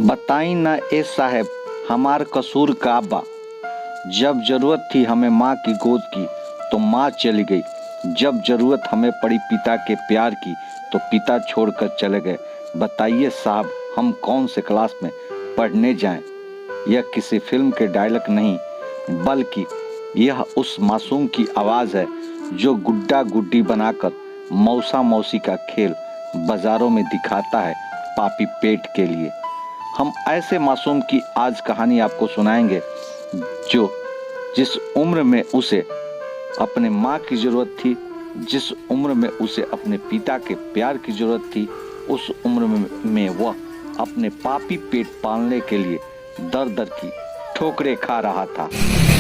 बताई न ए साहब हमार कसूर का बा। जब जरूरत थी हमें माँ की गोद की तो माँ चली गई। जब जरूरत हमें पड़ी पिता के प्यार की तो पिता छोड़कर चले गए। बताइए साहब हम कौन से क्लास में पढ़ने जाएं। यह किसी फिल्म के डायलॉग नहीं बल्कि यह उस मासूम की आवाज़ है जो गुड्डा गुड्डी बनाकर मौसा मौसी का खेल बाजारों में दिखाता है पापी पेट के लिए। हम ऐसे मासूम की आज कहानी आपको सुनाएंगे जो जिस उम्र में उसे अपने माँ की ज़रूरत थी, जिस उम्र में उसे अपने पिता के प्यार की ज़रूरत थी, उस उम्र में वह अपने पापी पेट पालने के लिए दर दर की ठोकरें खा रहा था।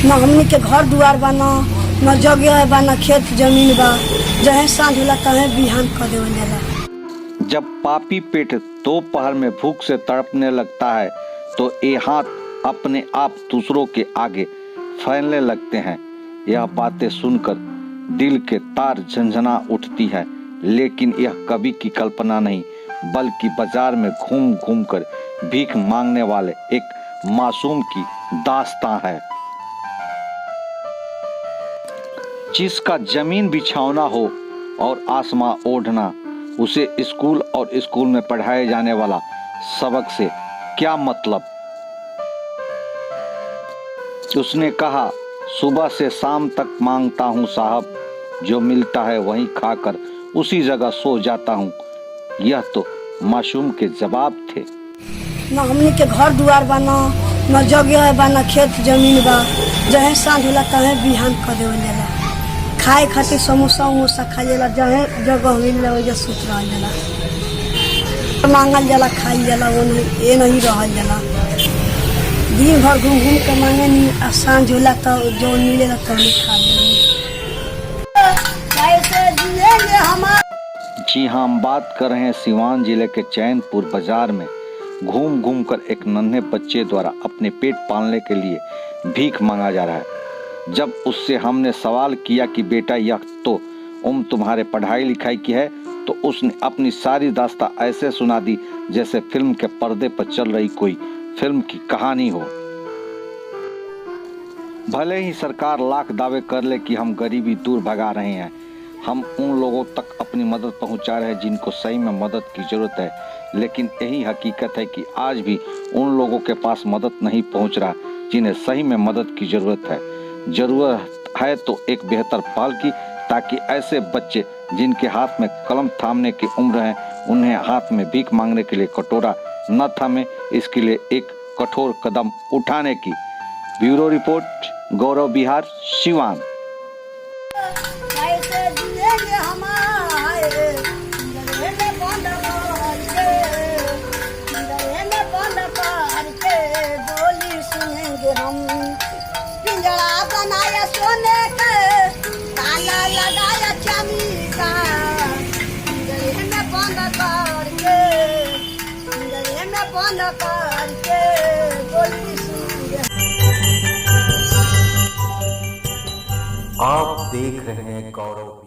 न हमनी के घर दुआर बा, न जगह बा, न खेत जमीन बा। जहे सांझ होला तहे बिहान कर देवल जाला। जब पापी पेट दोपहर में भूख से तड़पने लगता है तो ये हाथ अपने आप दूसरों के आगे फैलने लगते हैं। यह बातें सुनकर दिल के तार झंझना उठती है, लेकिन यह कभी की कल्पना नहीं बल्कि बाजार में घूम घूम कर भीख मांगने वाले एक मासूम की दास्तां है, जिसका जमीन बिछौना हो और आसमां ओढ़ना, उसे स्कूल और स्कूल में पढ़ाए जाने वाला सबक से क्या मतलब। उसने कहा सुबह से शाम तक मांगता हूँ साहब, जो मिलता है वहीं खाकर उसी जगह सो जाता हूँ। यह तो मासूम के जवाब थे। न हमनी के घर दुआर बा, न जगह बा, न खेत जमीन बा। जहे सांझ होला तहे बिहान कर देवल जाला। खाए खातिर समोसा उमोसा खाई जाला, जहे जगह मिल जाला सुत रहल जाला, मांगल जाला, खाई जाला, वो नहीं रहल जाला। दिन भर घूम घूम के मांगे नहीं, सांझ होला तो जो मिलेला तो खा लेंगे। जी हाँ, हम बात कर रहे हैं सिवान जिले के चैनपुर बाजार में घूम घूम कर एक नन्हे बच्चे द्वारा अपने पेट पालने के लिए भीख मांगा जा रहा है। जब उससे हमने सवाल किया कि बेटा यह तो उम्र तुम्हारे पढ़ाई लिखाई की है, तो उसने अपनी सारी दास्तां ऐसे सुना दी जैसे फिल्म के पर्दे पर चल रही कोई फिल्म की कहानी हो। भले ही सरकार लाख दावे कर ले कि हम गरीबी दूर भगा रहे हैं, हम उन लोगों तक अपनी मदद पहुंचा रहे हैं जिनको सही में मदद की जरूरत है, लेकिन यही हकीकत है कि आज भी उन लोगों के पास मदद नहीं पहुंच रहा जिन्हें सही में मदद की जरूरत है। जरूरत है तो एक बेहतर पहल की, ताकि ऐसे बच्चे जिनके हाथ में कलम थामने की उम्र है उन्हें हाथ में भीख मांगने के लिए कटोरा न थामे, इसके लिए एक कठोर कदम उठाने की। ब्यूरो रिपोर्ट, गौरव बिहार, सिवान। पिंजरा बनाया सोने का, ताला लगाया चांदी का, पिंजरे में बंद करके, पिंजरे में बंद करके बोली सुन। आप देख रहे हैं गौरव।